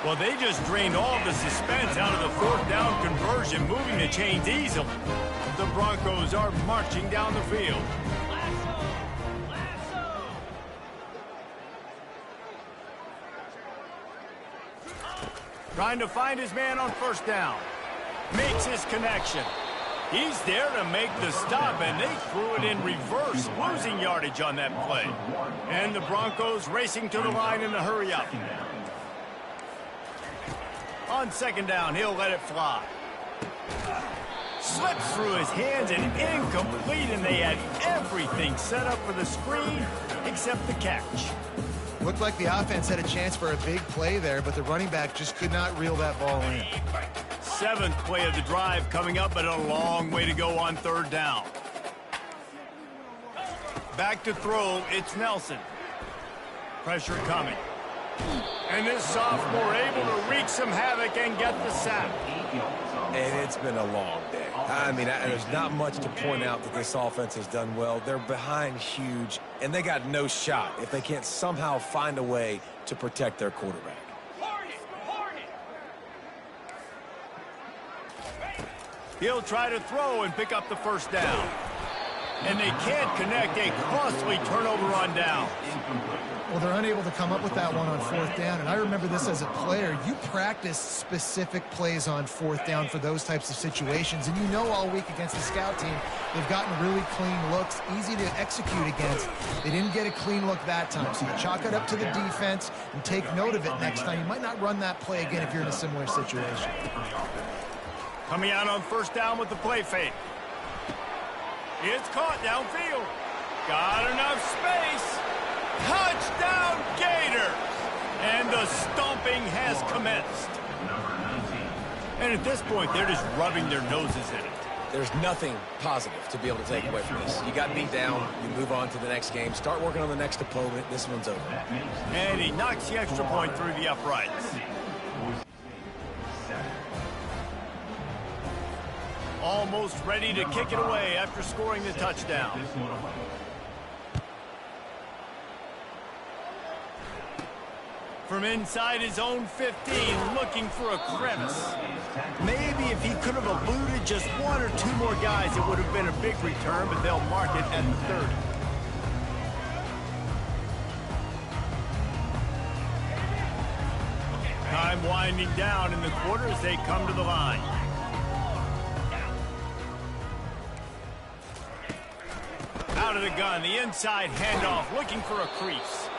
Well, they just drained all the suspense out of the 4th down conversion, moving the chains easily. The Broncos are marching down the field. Lasso. Trying to find his man on 1st down. Makes his connection. He's there to make the stop, and they threw it in reverse, losing yardage on that play. And the Broncos racing to the line in a hurry up. On 2nd down, he'll let it fly. Slips through his hands and incomplete, and they had everything set up for the screen except the catch. Looked like the offense had a chance for a big play there, but the running back just could not reel that ball in. 7th play of the drive coming up, but a long way to go on 3rd down. Back to throw, it's Nelson. Pressure coming. And this sophomore able to wreak some havoc and get the sack. And it's been a long day. I mean, there's not much to point out that this offense has done well. They're behind huge, and they got no shot if they can't somehow find a way to protect their quarterback. He'll try to throw and pick up the 1st down. And they can't connect, a costly turnover on down. Well, they're unable to come up with that one on 4th down, and I remember this as a player. You practice specific plays on 4th down for those types of situations, and you know all week against the scout team, they've gotten really clean looks, easy to execute against. They didn't get a clean look that time, so you chalk it up to the defense and take note of it next time. You might not run that play again if you're in a similar situation. Coming out on 1st down with the play fake. It's caught downfield. Got enough space. Touchdown, Gator! And the stomping has commenced. And at this point, they're just rubbing their noses in it. There's nothing positive to be able to take away from this. You got beat down, you move on to the next game, start working on the next opponent. This one's over. And he knocks the extra point through the uprights. Almost ready to kick it away after scoring the touchdown. From inside his own 15, looking for a crevice. Maybe if he could have eluded just 1 or 2 more guys, it would have been a big return, but they'll mark it at the 30. Time winding down in the quarter as they come to the line. Out of the gun, the inside handoff, looking for a crease.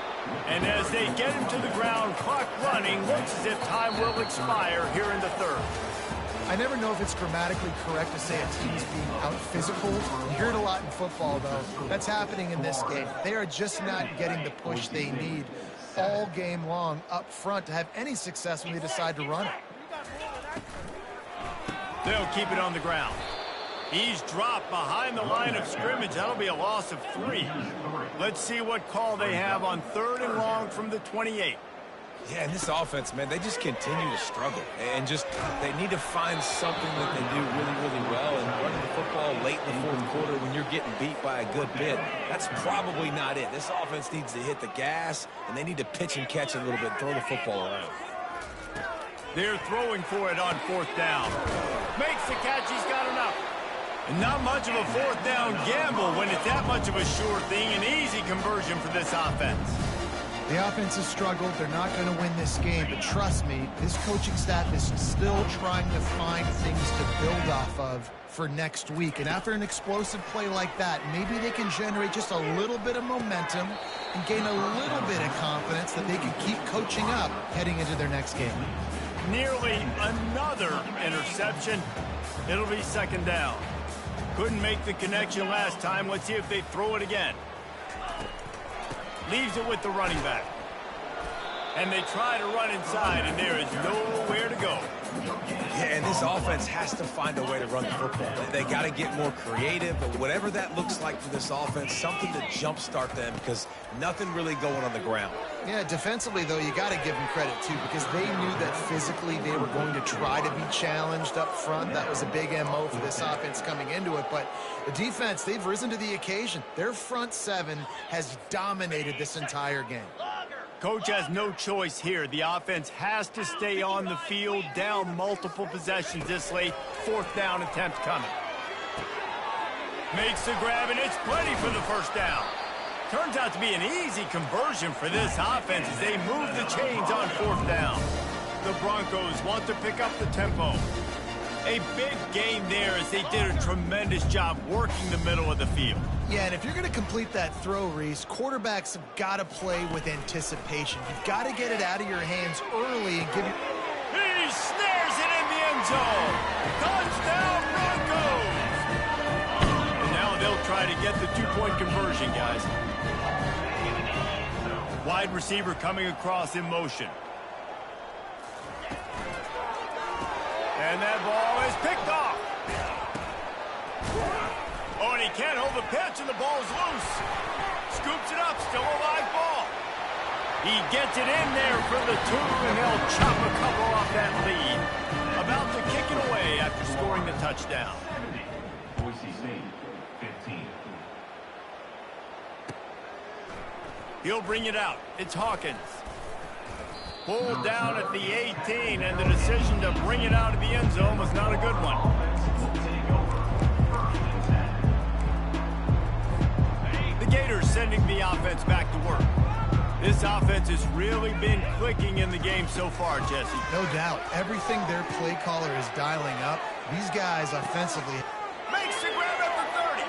And as they get him to the ground, clock running, looks as if time will expire here in the third. I never know if it's grammatically correct to say a team's being out-physical. You hear it a lot in football, though. That's happening in this game. They are just not getting the push they need all game long up front to have any success when they decide to run it. They'll keep it on the ground. He's dropped behind the line of scrimmage. That'll be a loss of 3. Let's see what call they have on 3rd and long from the 28. Yeah, and this offense, man, they just continue to struggle. And just, they need to find something that they do really, really well. And running the football late in the 4th quarter when you're getting beat by a good bit, that's probably not it. This offense needs to hit the gas, and they need to pitch and catch a little bit, throw the football around. They're throwing for it on 4th down. Makes the catch. He's got enough. Not much of a 4th down gamble when it's that much of a sure thing. An easy conversion for this offense. The offense has struggled. They're not going to win this game. But trust me, this coaching staff is still trying to find things to build off of for next week. And after an explosive play like that, maybe they can generate just a little bit of momentum and gain a little bit of confidence that they can keep coaching up heading into their next game. Nearly another interception. It'll be 2nd down. Couldn't make the connection last time. Let's see if they throw it again. Leaves it with the running back. And they try to run inside, and there is nowhere to go. Yeah, and this offense has to find a way to run the football. They got to get more creative, but whatever that looks like for this offense, something to jumpstart them because nothing really going on the ground. Yeah, defensively, though, you got to give them credit, too, because they knew that physically they were going to try to be challenged up front. That was a big MO for this offense coming into it. But the defense, they've risen to the occasion. Their front 7 has dominated this entire game. Coach has no choice here. The offense has to stay on the field, down multiple possessions this late. 4th down attempt coming. Makes the grab, and it's plenty for the 1st down. Turns out to be an easy conversion for this offense as they move the chains on 4th down. The Broncos want to pick up the tempo. A big gain there as they did a tremendous job working the middle of the field. Yeah, and if you're going to complete that throw, Reese, quarterbacks have got to play with anticipation. You've got to get it out of your hands early and give you... He snares it in the end zone. Touchdown, Broncos! And now they'll try to get the 2-point conversion, guys. Wide receiver coming across in motion. And that ball is picked off. Oh, and he can't hold the pitch, and the ball is loose. Scoops it up, still a live ball. He gets it in there for the 2, and he'll chop a couple off that lead. About to kick it away after scoring the touchdown. Boise State, 15. He'll bring it out. It's Hawkins. Pulled down at the 18, and the decision to bring it out of the end zone was not a good one. The Gators sending the offense back to work. This offense has really been clicking in the game so far, Jesse. No doubt. Everything their play caller is dialing up, these guys offensively... Makes the grab at the 30.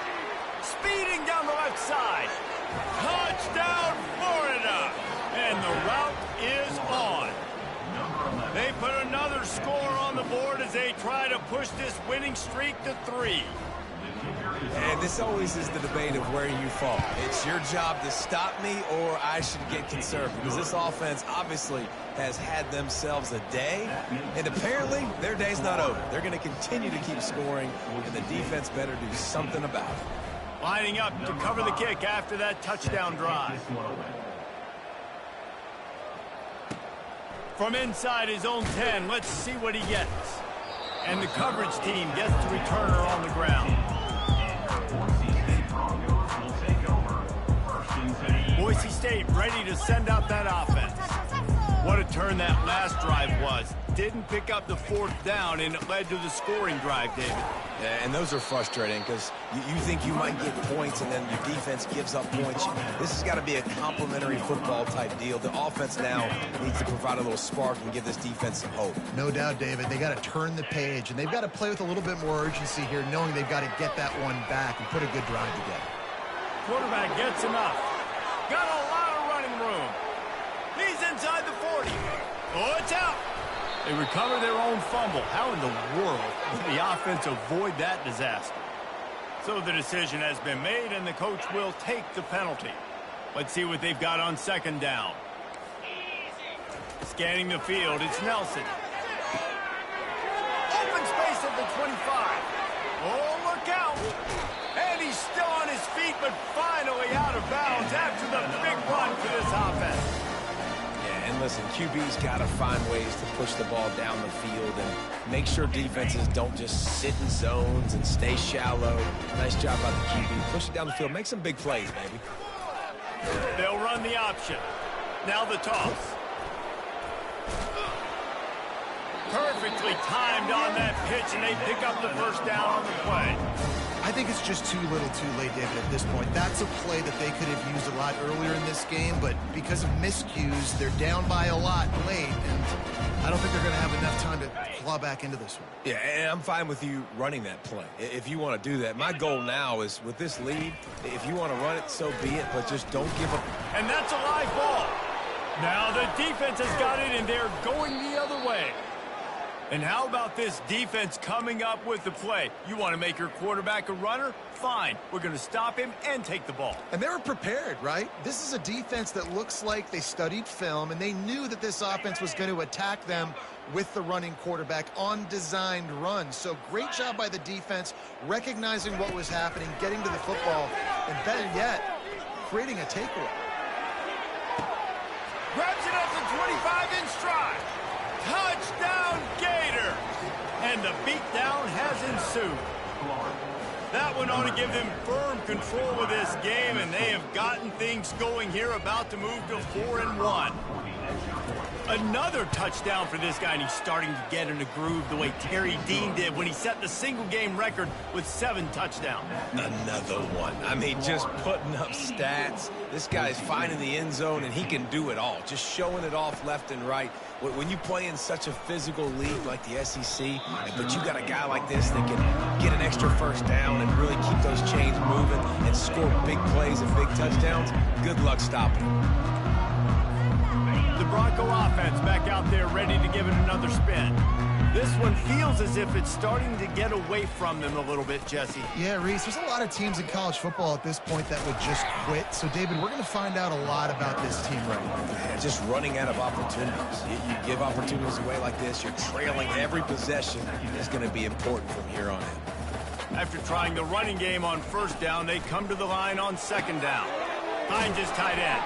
Speeding down the left side. Touchdown, Florida. And the route is on. They put another score on the board as they try to push this winning streak to 3. And this always is the debate of where you fall. It's your job to stop me or I should get conservative because this offense obviously has had themselves a day, and apparently their day's not over. They're going to continue to keep scoring, and the defense better do something about it. Lining up to cover the kick after that touchdown drive. From inside his own 10, let's see what he gets. And the coverage team gets the returner on the ground. Boise State ready to send out that offense. What a turn that last drive was. Didn't pick up the 4th down, and it led to the scoring drive, David. Yeah, and those are frustrating because you think you might get points and then your defense gives up points. This has got to be a complementary football type deal. The offense now needs to provide a little spark and give this defense some hope. No doubt, David. They got to turn the page, and they've got to play with a little bit more urgency here, knowing they've got to get that one back and put a good drive together. Quarterback gets enough. Got a lot of running room. Oh, it's out. They recover their own fumble. How in the world did the offense avoid that disaster? So the decision has been made, and the coach will take the penalty. Let's see what they've got on second down. Scanning the field, it's Nelson. Open space at the 25. Oh, look out. And he's still on his feet, but finally out of bounds after the big run for this offense. Yeah, and listen, QB's got to find ways to push the ball down the field and make sure defenses don't just sit in zones and stay shallow. Nice job by the QB. Push it down the field. Make some big plays, baby. They'll run the option. Now the toss. Perfectly timed on that pitch, and they pick up the first down on the play. I think it's just too little too late, David, at this point. That's a play that they could have used a lot earlier in this game, but because of miscues, they're down by a lot late, and I don't think they're going to have enough time to claw back into this one. Yeah, and I'm fine with you running that play if you want to do that. My goal now is with this lead, if you want to run it, so be it, but just don't give up. And that's a live ball. Now the defense has got it, and they're going the other way. And how about this defense coming up with the play? You want to make your quarterback a runner? Fine. We're going to stop him and take the ball. And they were prepared, right? This is a defense that looks like they studied film, and they knew that this offense was going to attack them with the running quarterback on designed runs. So great job by the defense, recognizing what was happening, getting to the football, and better yet, creating a takeaway. Grabs it at the 25 in stride. Touchdown, Gator! And the beatdown has ensued. That one ought to give them firm control of this game, and they have gotten things going here, about to move to 4-1. Another touchdown for this guy, and he's starting to get in a groove the way Terry Dean did when he set the single-game record with 7 touchdowns. Another one. I mean, just putting up stats. This guy's finding the end zone, and he can do it all. Just showing it off left and right. When you play in such a physical league like the SEC, but you got a guy like this that can get an extra first down and really keep those chains moving and score big plays and big touchdowns, good luck stopping him. The Bronco offense back out there ready to give it another spin. This one feels as if it's starting to get away from them a little bit, Jesse. Yeah, Reese, there's a lot of teams in college football at this point that would just quit. So, David, we're going to find out a lot about this team right now. Yeah, just running out of opportunities. You give opportunities away like this, you're trailing every possession is going to be important from here on in. After trying the running game on first down, they come to the line on second down. Finds his tight end.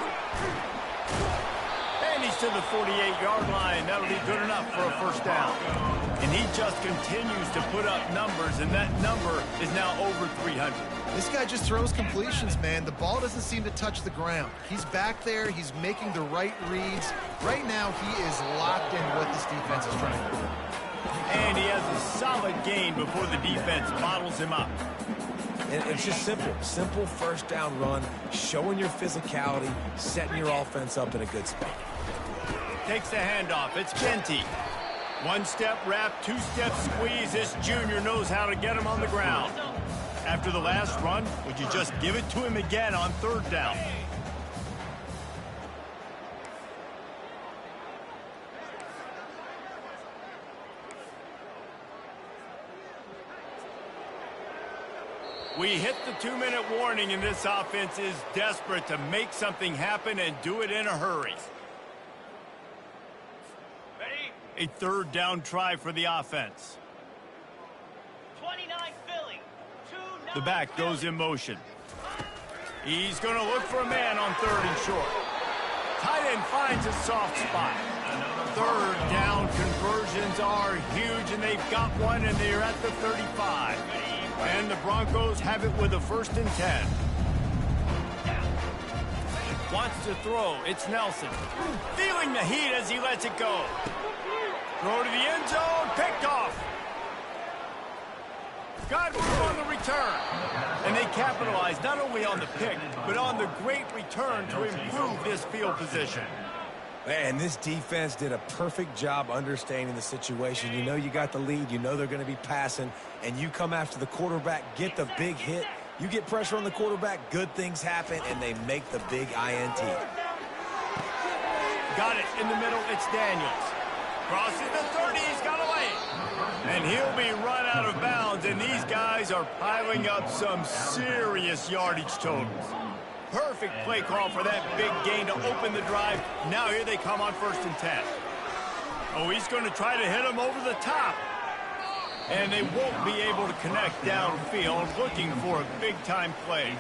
And he's to the 48-yard line. That'll be good enough for a first down. And he just continues to put up numbers, and that number is now over 300. This guy just throws completions, man. The ball doesn't seem to touch the ground. He's back there. He's making the right reads. Right now, he is locked into what this defense is trying to do. And he has a solid gain before the defense bottles him up. And it's just simple. Simple first down run, showing your physicality, setting your offense up in a good spot. Takes the handoff. It's Genty. One-step wrap, two-step squeeze. This junior knows how to get him on the ground. After the last run, would you just give it to him again on third down? We hit the 2-minute warning, and this offense is desperate to make something happen and do it in a hurry. A third down try for the offense. 29 Philly. The back goes in motion. He's going to look for a man on third and short. Tight end finds a soft spot. Third down conversions are huge, and they've got one, and they're at the 35. And the Broncos have it with a 1st and 10. Wants to throw. It's Nelson. Feeling the heat as he lets it go. Throw to the end zone. Picked off. Got room on the return. And they capitalize not only on the pick, but on the great return to improve this field position. Man, this defense did a perfect job understanding the situation. You know you got the lead. You know they're going to be passing. And you come after the quarterback, get the big hit. You get pressure on the quarterback, good things happen, and they make the big INT. Got it in the middle. It's Daniels. Crosses the 30. He's got away. And he'll be run out of bounds. And these guys are piling up some serious yardage totals. Perfect play call for that big gain to open the drive. Now here they come on 1st and 10. Oh, he's going to try to hit him over the top. And they won't be able to connect downfield, looking for a big-time play.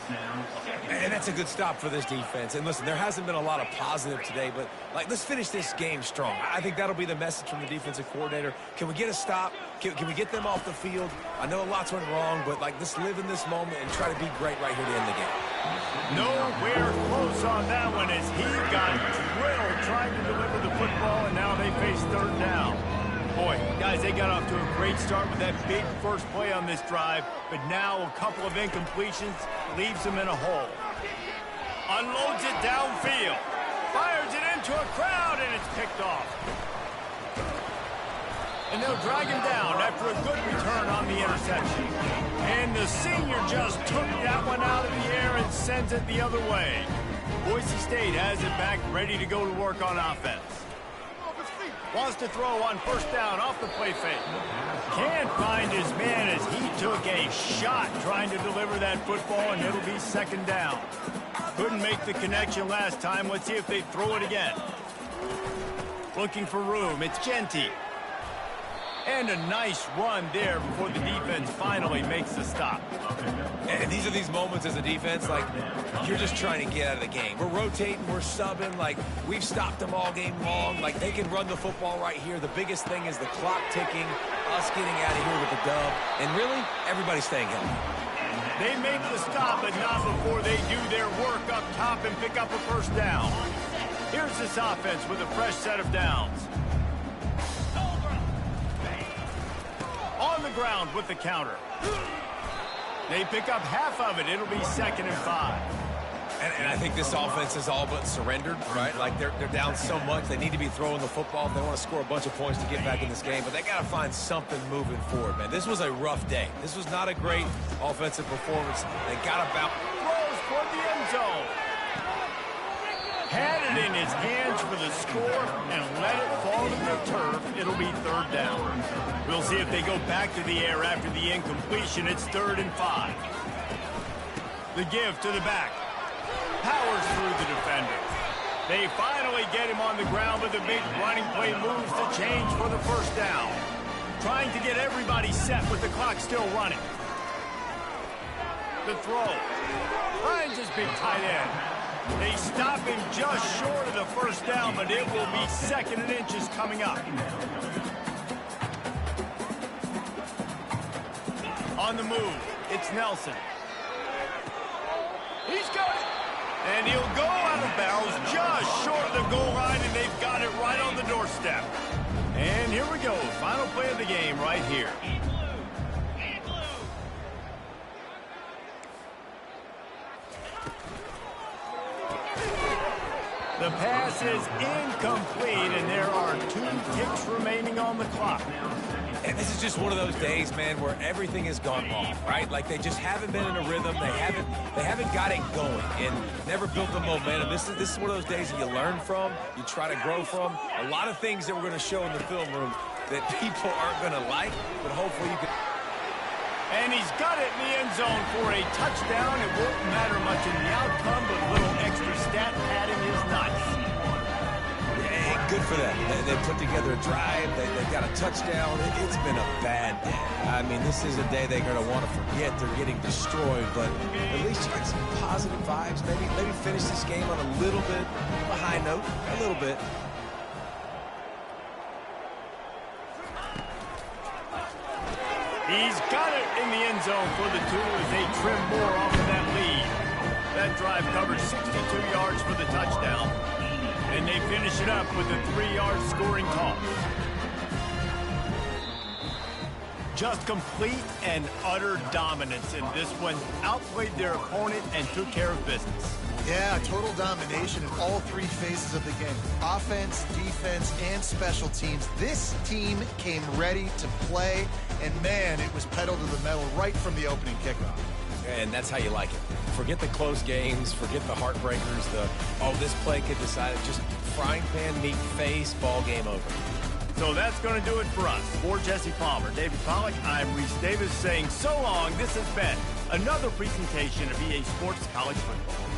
And that's a good stop for this defense. And listen, there hasn't been a lot of positive today, but, let's finish this game strong. I think that'll be the message from the defensive coordinator. Can we get a stop? Can we get them off the field? I know a lot's went wrong, but, let's live in this moment and try to be great right here to end the game. Nowhere close on that one as he got drilled trying to deliver the football, and now they face 3rd down. Boy, guys, they got off to a great start with that big first play on this drive, but now a couple of incompletions leaves them in a hole. Unloads it downfield. Fires it into a crowd, and it's picked off. And they'll drag him down after a good return on the interception. And the senior just took that one out of the air and sends it the other way. Boise State has it back, ready to go to work on offense. Wants to throw on 1st down off the play fake. Can't find his man as he took a shot trying to deliver that football, and it'll be 2nd down. Couldn't make the connection last time. Let's see if they throw it again. Looking for room. It's Genty. And a nice run there before the defense finally makes the stop. And these are these moments as a defense, you're just trying to get out of the game. We're rotating, we're subbing, we've stopped them all game long. They can run the football right here. The biggest thing is the clock ticking, us getting out of here with the dub, and really, everybody staying healthy. They make the stop, but not before they do their work up top and pick up a 1st down. Here's this offense with a fresh set of downs. On the ground with the counter. They pick up half of it. It'll be 2nd and 5. And I think this offense is all but surrendered, right? They're down so much. They need to be throwing the football if they want to score a bunch of points to get back in this game. But they got to find something moving forward, man. This was a rough day. This was not a great offensive performance. They got about throws toward the end zone. Had it in his hands for the score and let it fall to the turf. It'll be 3rd down. We'll see if they go back to the air after the incompletion. It's 3rd and 5. The give to the back. Powers through the defender. They finally get him on the ground, but the big running play moves the change for the 1st down. Trying to get everybody set with the clock still running. The throw. Finds his big tight end. They stop him just short of the 1st down, but it will be 2nd and inches coming up. On the move, it's Nelson. He's got it. And he'll go out of bounds just short of the goal line, and they've got it right on the doorstep. And here we go, final play of the game right here. The pass is incomplete, and there are 2 ticks remaining on the clock. And this is just one of those days, man, where everything has gone wrong, right? They just haven't been in a rhythm. They haven't got it going and never built the momentum. This is one of those days that you learn from, you try to grow from. A lot of things that we're going to show in the film room that people aren't going to like, but hopefully you can. And he's got it in the end zone for a touchdown. It won't matter much in the outcome, but a little extra stat padding is nice. Yeah, good for them. They put together a drive. They got a touchdown. It's been a bad day. I mean, this is a day they're going to want to forget. They're getting destroyed, but at least you got some positive vibes. Maybe finish this game on a little bit of a high note, a little bit. He's got it in the end zone for the 2 as they trim more off of that lead. That drive covers 62 yards for the touchdown. And they finish it up with a 3-yard scoring toss. Just complete and utter dominance in this one. Outplayed their opponent and took care of business. Yeah, total domination in all 3 phases of the game. Offense, defense, and special teams. This team came ready to play, and man, it was pedal to the metal right from the opening kickoff. And that's how you like it. Forget the close games, forget the heartbreakers, this play could decide it. Just frying pan, meat, face, ball game over. So that's going to do it for us. For Jesse Palmer, David Pollack, I'm Reese Davis saying so long. This has been another presentation of EA Sports College Football.